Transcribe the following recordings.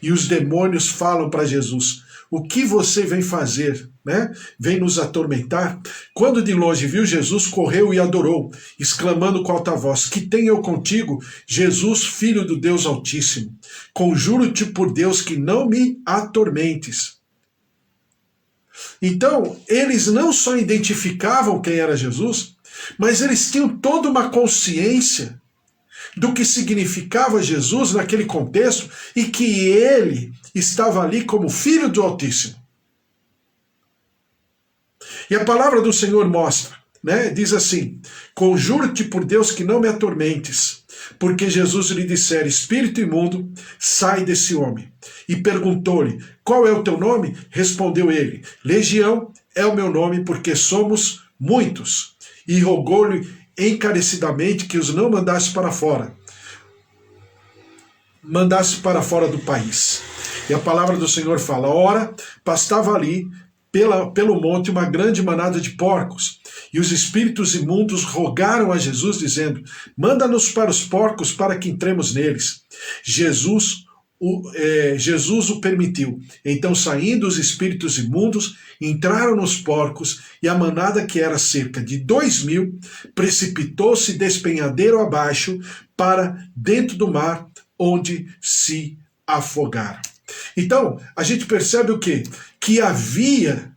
E os demônios falam para Jesus: o que você vem fazer? Né? Vem nos atormentar? Quando de longe viu Jesus, correu e adorou, exclamando com alta voz: que tenho eu contigo, Jesus, Filho do Deus Altíssimo? Conjuro-te por Deus que não me atormentes. Então, eles não só identificavam quem era Jesus, mas eles tinham toda uma consciência do que significava Jesus naquele contexto e que ele estava ali como Filho do Altíssimo. E a palavra do Senhor mostra, né? Diz assim: conjuro-te por Deus que não me atormentes, porque Jesus lhe dissera: espírito imundo, sai desse homem. E perguntou-lhe: qual é o teu nome? Respondeu ele: Legião é o meu nome, porque somos muitos. E rogou-lhe encarecidamente que os não mandasse para fora, do país. E a palavra do Senhor fala: ora, pastava ali pelo monte uma grande manada de porcos, e os espíritos imundos rogaram a Jesus, dizendo: manda-nos para os porcos, para que entremos neles. Jesus o permitiu. Então, saindo os espíritos imundos, entraram nos porcos, e a manada, que era cerca de 2.000, precipitou-se despenhadeiro abaixo para dentro do mar, onde se afogaram. Então, a gente percebe o quê? Que havia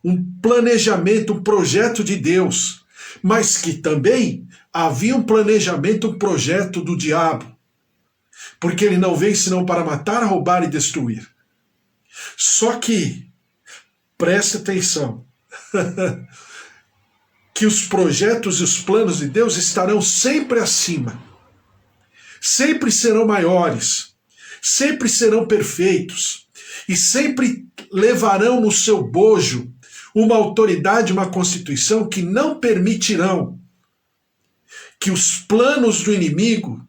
um planejamento, um projeto de Deus, mas que também havia um planejamento, um projeto do diabo, porque ele não veio senão para matar, roubar e destruir. Só que, preste atenção, que os projetos e os planos de Deus estarão sempre acima, sempre serão maiores, sempre serão perfeitos, e sempre levarão no seu bojo uma autoridade, uma constituição que não permitirão que os planos do inimigo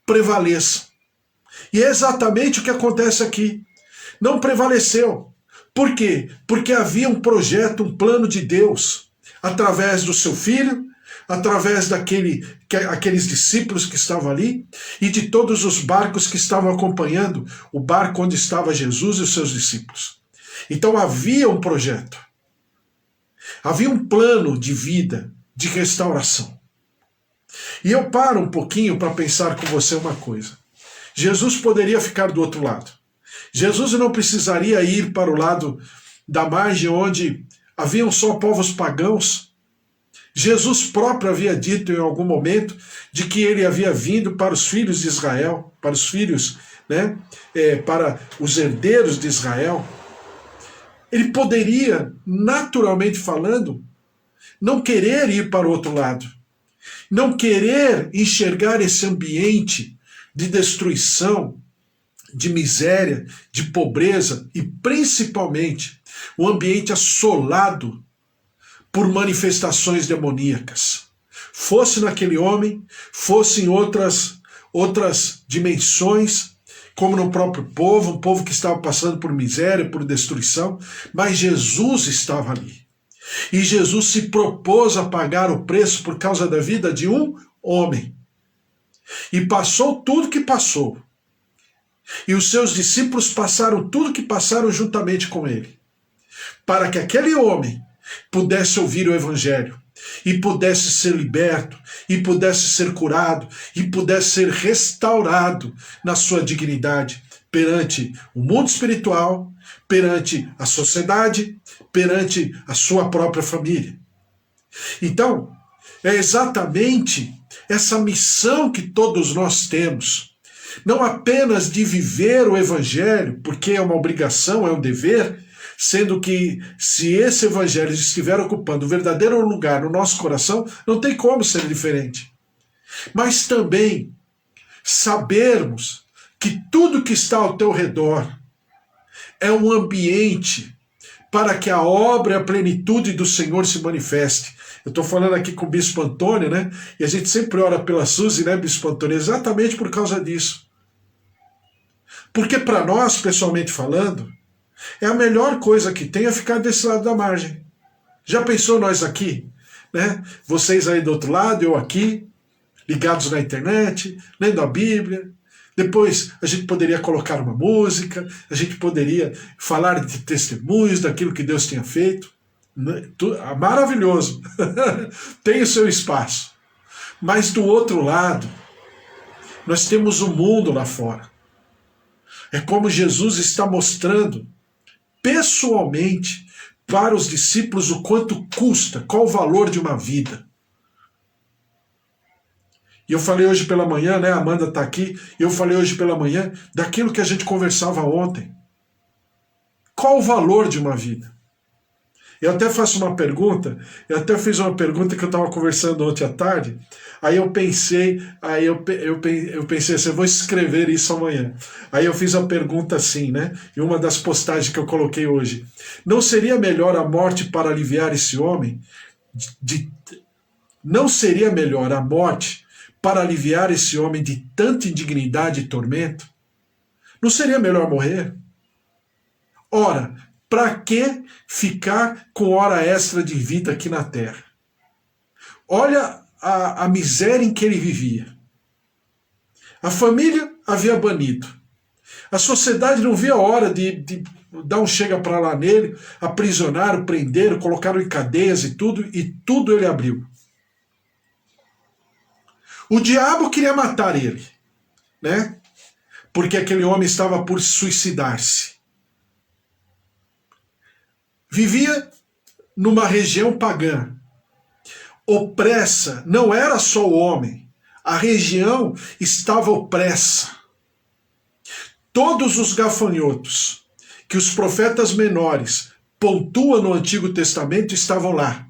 prevaleçam. E é exatamente o que acontece aqui. Não prevaleceu. Por quê? Porque havia um projeto, um plano de Deus, através do seu filho, através aqueles discípulos que estavam ali, e de todos os barcos que estavam acompanhando o barco onde estava Jesus e os seus discípulos. Então havia um projeto. Havia um plano de vida, de restauração. E eu paro um pouquinho para pensar com você uma coisa. Jesus poderia ficar do outro lado. Jesus não precisaria ir para o lado da margem onde haviam só povos pagãos. Jesus próprio havia dito em algum momento de que ele havia vindo para os filhos de Israel, para os filhos, né, para os herdeiros de Israel. Ele poderia, naturalmente falando, não querer ir para o outro lado, não querer enxergar esse ambiente de destruição, de miséria, de pobreza e principalmente o ambiente assolado por manifestações demoníacas. Fosse naquele homem, fosse em outras dimensões, como no próprio povo, um povo que estava passando por miséria, por destruição, mas Jesus estava ali. E Jesus se propôs a pagar o preço por causa da vida de um homem. E passou tudo que passou. E os seus discípulos passaram tudo que passaram juntamente com ele. Para que aquele homem pudesse ouvir o Evangelho, e pudesse ser liberto, e pudesse ser curado, e pudesse ser restaurado na sua dignidade perante o mundo espiritual, perante a sociedade, perante a sua própria família. Então, é exatamente essa missão que todos nós temos, não apenas de viver o Evangelho, porque é uma obrigação, é um dever, sendo que se esse Evangelho estiver ocupando o verdadeiro lugar no nosso coração, não tem como ser diferente. Mas também sabermos que tudo que está ao teu redor é um ambiente para que a obra e a plenitude do Senhor se manifeste. Eu estou falando aqui com o Bispo Antônio, né? E a gente sempre ora pela Suzy, né, Bispo Antônio? Exatamente por causa disso. Porque para nós, pessoalmente falando, é a melhor coisa que tem é ficar desse lado da margem. Já pensou nós aqui? Né? Vocês aí do outro lado, eu aqui, ligados na internet, lendo a Bíblia, Depois a gente poderia colocar uma música, a gente poderia falar de testemunhos daquilo que Deus tinha feito. Maravilhoso. Tem o seu espaço. Mas do outro lado, nós temos o mundo lá fora. É como Jesus está mostrando pessoalmente para os discípulos o quanto custa, qual o valor de uma vida. E eu falei hoje pela manhã, né? A Amanda está aqui, eu falei hoje pela manhã daquilo que a gente conversava ontem. Qual o valor de uma vida? Eu até faço uma pergunta, eu até fiz uma pergunta que eu estava conversando ontem à tarde, aí eu pensei assim, eu vou escrever isso amanhã. Aí eu fiz a pergunta assim, né? Em uma das postagens que eu coloquei hoje. Não seria melhor a morte para aliviar esse homem? Não seria melhor a morte para aliviar esse homem de tanta indignidade e tormento? Não seria melhor morrer? Ora, para que ficar com hora extra de vida aqui na Terra? Olha a miséria em que ele vivia. A família havia banido. A sociedade não via a hora de dar um chega para lá nele, aprisionaram, prenderam, colocaram em cadeias e tudo ele abriu. O diabo queria matar ele, né? Porque aquele homem estava por suicidar-se. Vivia numa região pagã. Opressa não era só o homem, a região estava opressa. Todos os gafanhotos que os profetas menores pontuam no Antigo Testamento estavam lá.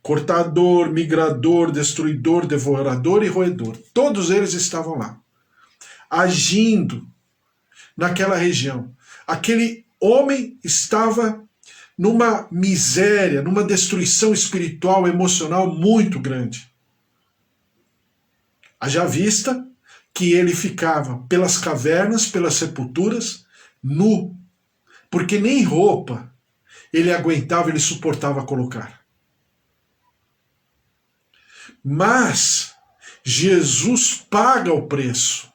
Cortador, migrador, destruidor, devorador e roedor. Todos eles estavam lá, agindo naquela região. Aquele homem estava numa miséria, numa destruição espiritual, emocional muito grande. Haja vista que ele ficava pelas cavernas, pelas sepulturas, nu, porque nem roupa ele aguentava, ele suportava colocar. Mas Jesus paga o preço.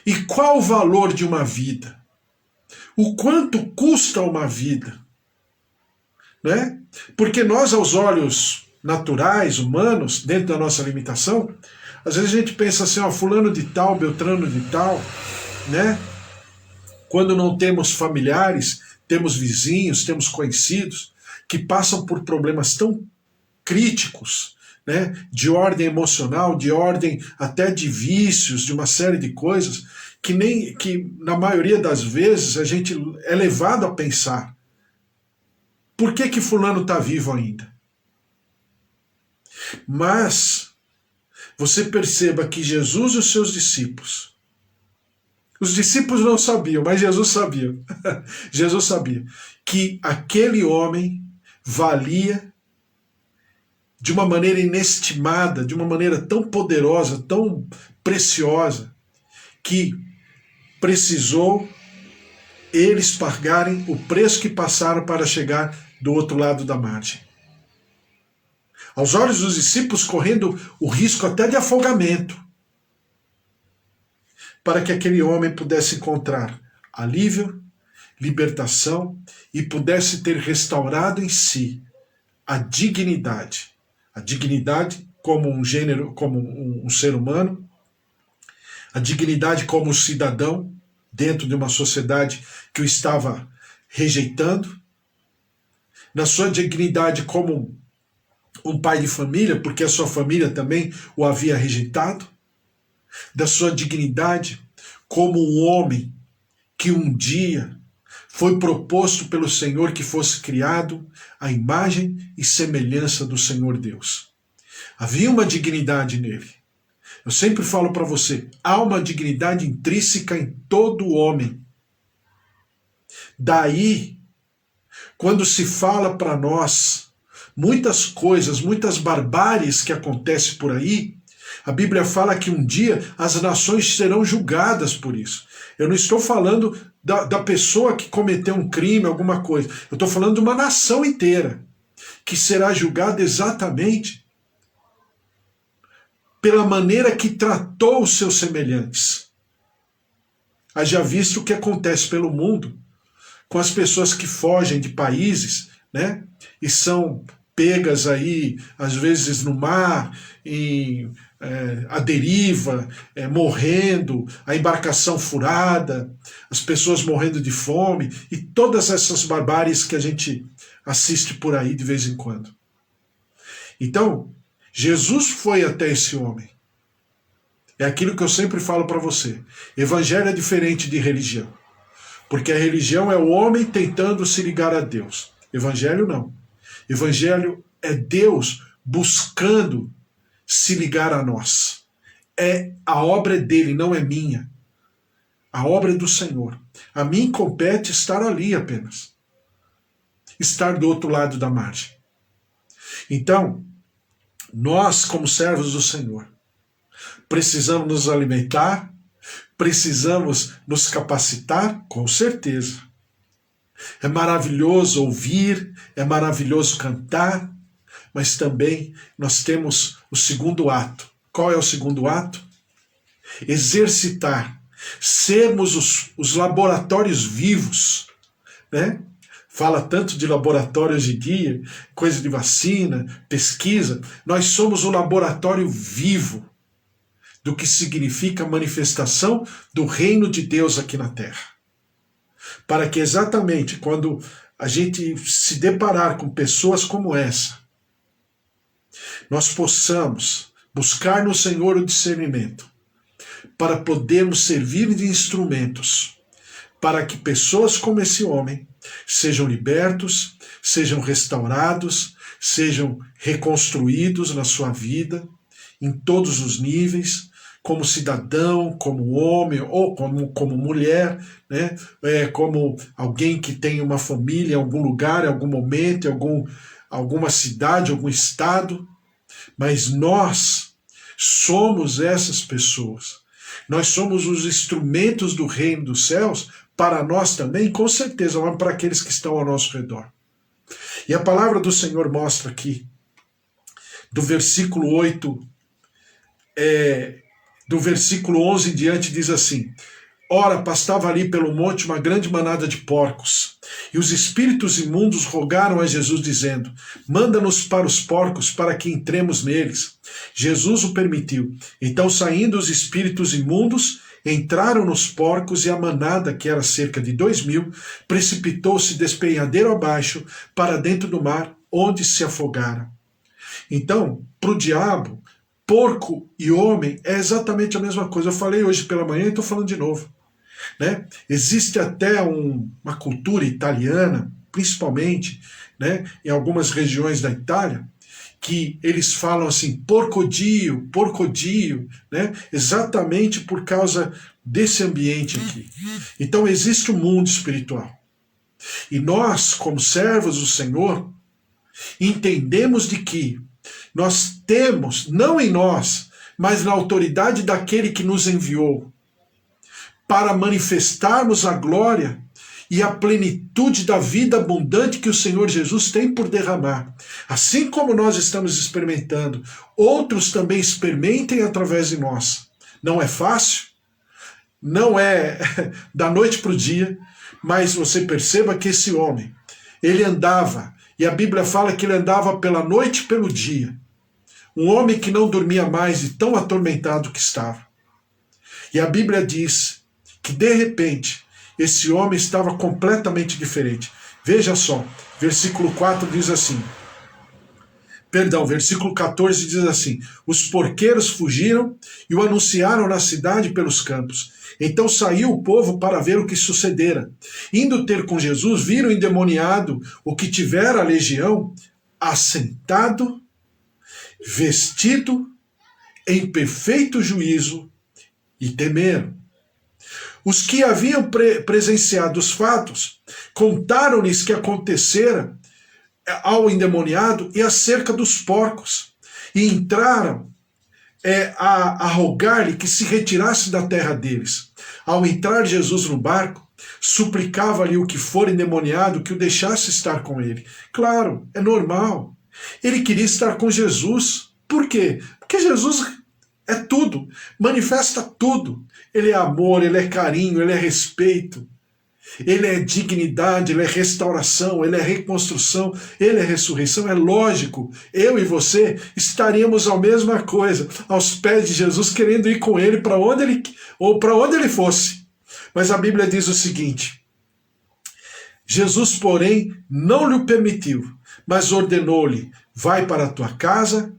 E qual o valor de uma vida? O quanto custa uma vida? Né? Porque nós, aos olhos naturais, humanos, dentro da nossa limitação, às vezes a gente pensa assim, ó, fulano de tal, beltrano de tal, né? Quando não temos familiares, temos vizinhos, temos conhecidos que passam por problemas tão críticos, né, de ordem emocional, de ordem até de vícios, de uma série de coisas, que na maioria das vezes a gente é levado a pensar: por que fulano está vivo ainda? Mas você perceba que Jesus e os seus discípulos, os discípulos não sabiam, mas Jesus sabia. Jesus sabia que aquele homem valia de uma maneira inestimada, de uma maneira tão poderosa, tão preciosa, que precisou eles pagarem o preço que passaram para chegar do outro lado da margem. Aos olhos dos discípulos, correndo o risco até de afogamento, para que aquele homem pudesse encontrar alívio, libertação e pudesse ter restaurado em si a dignidade como um gênero, como um ser humano, a dignidade como cidadão dentro de uma sociedade que o estava rejeitando, na sua dignidade como um pai de família, porque a sua família também o havia rejeitado, da sua dignidade como um homem que um dia foi proposto pelo Senhor que fosse criado à imagem e semelhança do Senhor Deus. Havia uma dignidade nele. Eu sempre falo para você, há uma dignidade intrínseca em todo homem. Daí, quando se fala para nós muitas coisas, muitas barbáries que acontecem por aí, a Bíblia fala que um dia as nações serão julgadas por isso. Eu não estou falando da pessoa que cometeu um crime, alguma coisa. Eu estou falando de uma nação inteira que será julgada exatamente pela maneira que tratou os seus semelhantes. Haja visto o que acontece pelo mundo com as pessoas que fogem de países, né, e são pegas aí, às vezes no mar, à deriva, morrendo, a embarcação furada, as pessoas morrendo de fome, e todas essas barbáries que a gente assiste por aí de vez em quando. Então, Jesus foi até esse homem. É aquilo que eu sempre falo para você. Evangelho é diferente de religião. Porque a religião é o homem tentando se ligar a Deus. Evangelho não. Evangelho é Deus buscando se ligar a nós. A obra é dele, não é minha. A obra é do Senhor. A mim compete estar ali apenas. Estar do outro lado da margem. Então, nós, como servos do Senhor, precisamos nos alimentar, precisamos nos capacitar, com certeza. É maravilhoso ouvir, é maravilhoso cantar, mas também nós temos o segundo ato. Qual é o segundo ato? Exercitar, sermos os laboratórios vivos, né? Fala tanto de laboratório hoje em dia, coisa de vacina, pesquisa. Nós somos o laboratório vivo do que significa a manifestação do reino de Deus aqui na Terra. Para que exatamente quando a gente se deparar com pessoas como essa, nós possamos buscar no Senhor o discernimento, para podermos servir de instrumentos, para que pessoas como esse homem sejam libertos, sejam restaurados, sejam reconstruídos na sua vida, em todos os níveis, como cidadão, como homem ou como mulher, né? Como alguém que tem uma família em algum lugar, em algum momento, em alguma cidade, algum estado. Mas nós somos essas pessoas. Nós somos os instrumentos do reino dos céus para nós também, com certeza, mas para aqueles que estão ao nosso redor. E a palavra do Senhor mostra aqui, do versículo 8, do versículo 11 em diante, diz assim: Ora, pastava ali pelo monte uma grande manada de porcos, e os espíritos imundos rogaram a Jesus, dizendo: Manda-nos para os porcos, para que entremos neles. Jesus o permitiu. Então, saindo os espíritos imundos, entraram nos porcos, e a manada, que era cerca de 2.000, precipitou-se despenhadeiro abaixo para dentro do mar, onde se afogaram. Então, para o diabo, porco e homem é exatamente a mesma coisa. Eu falei hoje pela manhã e estou falando de novo. Né? Existe até uma cultura italiana, principalmente, né, em algumas regiões da Itália, que eles falam assim, porcodio, porcodio, né, exatamente por causa desse ambiente aqui. Então existe um mundo espiritual. E nós, como servos do Senhor, entendemos de que nós temos, não em nós, mas na autoridade daquele que nos enviou, para manifestarmos a glória e a plenitude da vida abundante que o Senhor Jesus tem por derramar. Assim como nós estamos experimentando, outros também experimentem através de nós. Não é fácil, não é da noite para o dia, mas você perceba que esse homem, ele andava, e a Bíblia fala que ele andava pela noite e pelo dia. Um homem que não dormia mais de tão atormentado que estava. E a Bíblia diz que de repente esse homem estava completamente diferente. Veja só, versículo 4 diz assim, versículo 14 diz assim: Os porqueiros fugiram e o anunciaram na cidade pelos campos. Então saiu o povo para ver o que sucedera. Indo ter com Jesus, viram o endemoniado, o que tivera a legião, assentado, vestido, em perfeito juízo, e temeram. Os que haviam presenciado os fatos contaram-lhes que acontecera ao endemoniado e acerca dos porcos, e entraram a rogar-lhe que se retirasse da terra deles. Ao entrar Jesus no barco, suplicava-lhe o que for endemoniado que o deixasse estar com ele. Claro, é normal. Ele queria estar com Jesus. Por quê? Porque Jesus É tudo, manifesta tudo. Ele é amor, ele é carinho, ele é respeito, ele é dignidade, ele é restauração, ele é reconstrução, ele é ressurreição. É lógico, eu e você estaríamos a mesma coisa, aos pés de Jesus, querendo ir com ele para onde ele ou para onde ele fosse. Mas a Bíblia diz o seguinte: Jesus, porém, não lhe permitiu, mas ordenou-lhe: vai para a tua casa,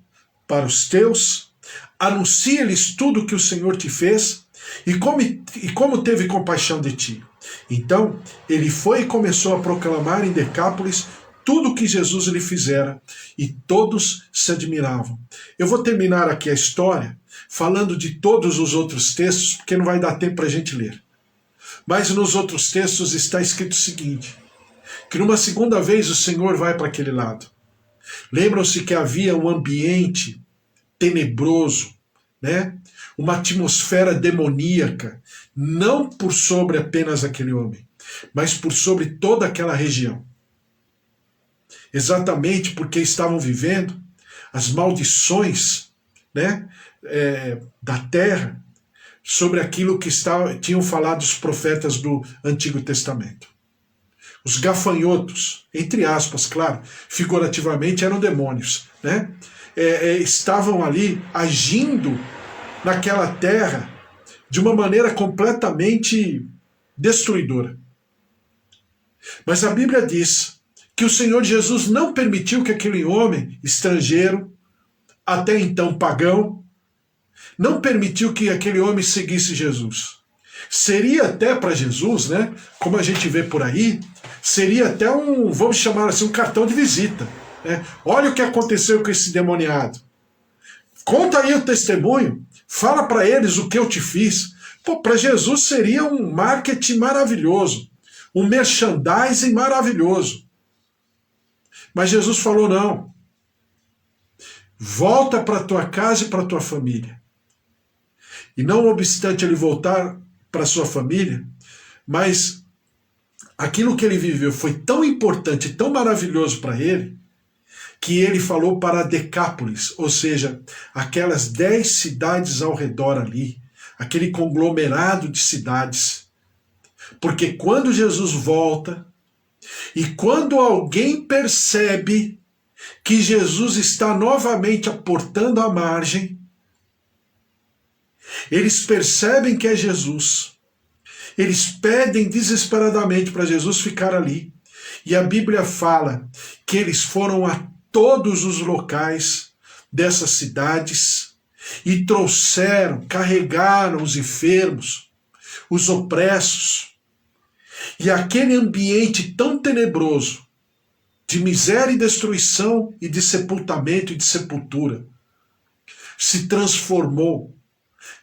para os teus, anuncia-lhes tudo o que o Senhor te fez e como teve compaixão de ti. Então ele foi e começou a proclamar em Decápolis tudo o que Jesus lhe fizera, e todos se admiravam. Eu vou terminar aqui a história falando de todos os outros textos, porque não vai dar tempo para a gente ler. Mas nos outros textos está escrito o seguinte: que numa segunda vez o Senhor vai para aquele lado. Lembram-se que havia um ambiente tenebroso, né? Uma atmosfera demoníaca, não por sobre apenas aquele homem, mas por sobre toda aquela região. Exatamente porque estavam vivendo as maldições, né, da terra, sobre aquilo que tinham falado os profetas do Antigo Testamento. Os gafanhotos, entre aspas, claro, figurativamente eram demônios, né? Estavam ali agindo naquela terra de uma maneira completamente destruidora. Mas a Bíblia diz que o Senhor Jesus não permitiu que aquele homem estrangeiro, até então pagão, não permitiu que aquele homem seguisse Jesus. Seria até para Jesus, né, como a gente vê por aí, seria até vamos chamar assim, um cartão de visita. Né? Olha o que aconteceu com esse demoniado. Conta aí o testemunho, fala para eles o que eu te fiz. Pô, para Jesus seria um marketing maravilhoso, um merchandising maravilhoso. Mas Jesus falou: não. Volta para tua casa e para tua família. E não obstante ele voltar para sua família, mas aquilo que ele viveu foi tão importante, tão maravilhoso para ele, que ele falou para Decápolis, ou seja, aquelas 10 cidades ao redor ali, aquele conglomerado de cidades. Porque quando Jesus volta, e quando alguém percebe que Jesus está novamente aportando à margem, eles percebem que é Jesus. Eles pedem desesperadamente para Jesus ficar ali. E a Bíblia fala que eles foram a todos os locais dessas cidades e trouxeram, carregaram os enfermos, os opressos. E aquele ambiente tão tenebroso, de miséria e destruição e de sepultamento e de sepultura, se transformou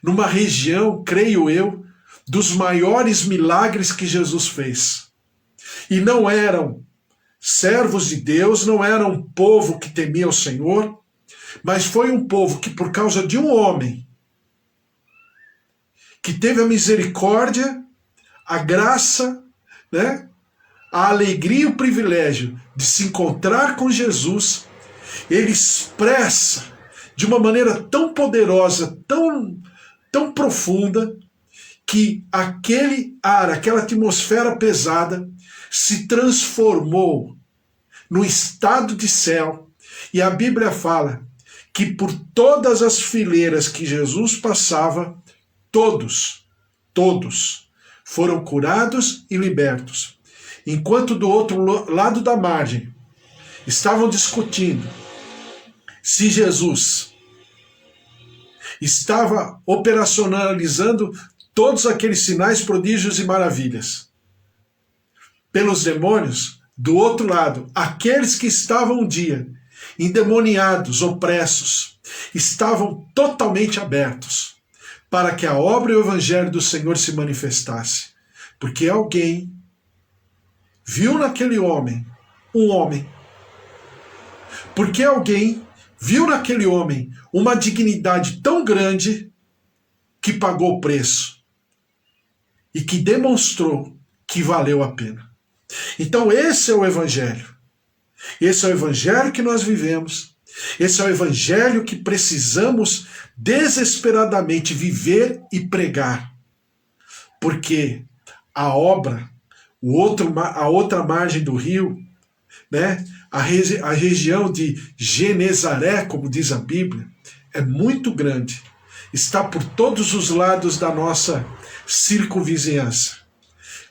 numa região, creio eu, dos maiores milagres que Jesus fez. E não eram servos de Deus, não era um povo que temia o Senhor, mas foi um povo que, por causa de um homem, que teve a misericórdia, a graça, né, a alegria e o privilégio de se encontrar com Jesus, ele expressa de uma maneira tão poderosa, tão profunda, que aquele ar, aquela atmosfera pesada se transformou no estado de céu. E a Bíblia fala que por todas as fileiras que Jesus passava, todos foram curados e libertos. Enquanto do outro lado da margem estavam discutindo se Jesus estava operacionalizando todos aqueles sinais, prodígios e maravilhas pelos demônios, do outro lado, aqueles que estavam um dia endemoniados, opressos, estavam totalmente abertos para que a obra e o evangelho do Senhor se manifestasse. Porque alguém viu naquele homem um homem. Porque alguém viu naquele homem uma dignidade tão grande que pagou o preço e que demonstrou que valeu a pena. Então esse é o evangelho. Esse é o evangelho que nós vivemos. Esse é o evangelho que precisamos desesperadamente viver e pregar. Porque a obra, a outra margem do rio, né, a região de Genezaré, como diz a Bíblia, é muito grande. Está por todos os lados da nossa circunvizinhança.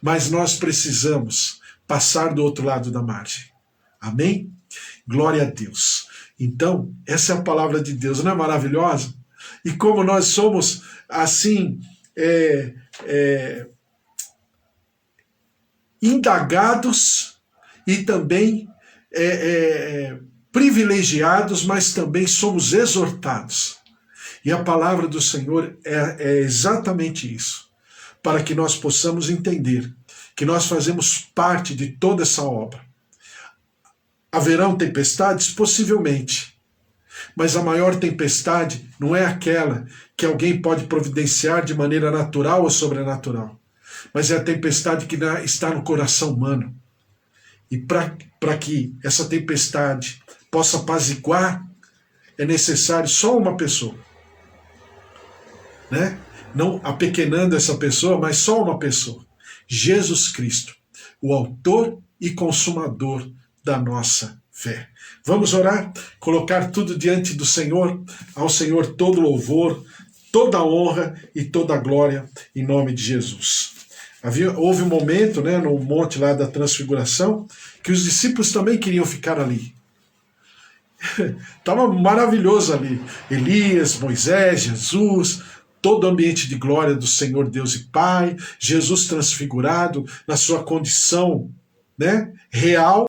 Mas nós precisamos passar do outro lado da margem. Amém? Glória a Deus. Então, essa é a palavra de Deus, não é maravilhosa? E como nós somos, assim, indagados e também privilegiados, mas também somos exortados. E a palavra do Senhor é exatamente isso, para que nós possamos entender que nós fazemos parte de toda essa obra. Haverão tempestades? Possivelmente. Mas a maior tempestade não é aquela que alguém pode providenciar de maneira natural ou sobrenatural, mas é a tempestade que está no coração humano. E para que essa tempestade possa apaziguar, é necessário só uma pessoa. Né? Não apequenando essa pessoa, mas só uma pessoa. Jesus Cristo, o autor e consumador da nossa fé. Vamos orar, colocar tudo diante do Senhor, ao Senhor todo louvor, toda honra e toda glória, em nome de Jesus. Houve um momento, né, no monte lá da transfiguração, que os discípulos também queriam ficar ali. Estava maravilhoso ali. Elias, Moisés, Jesus, todo o ambiente de glória do Senhor Deus e Pai, Jesus transfigurado na sua condição, né, real,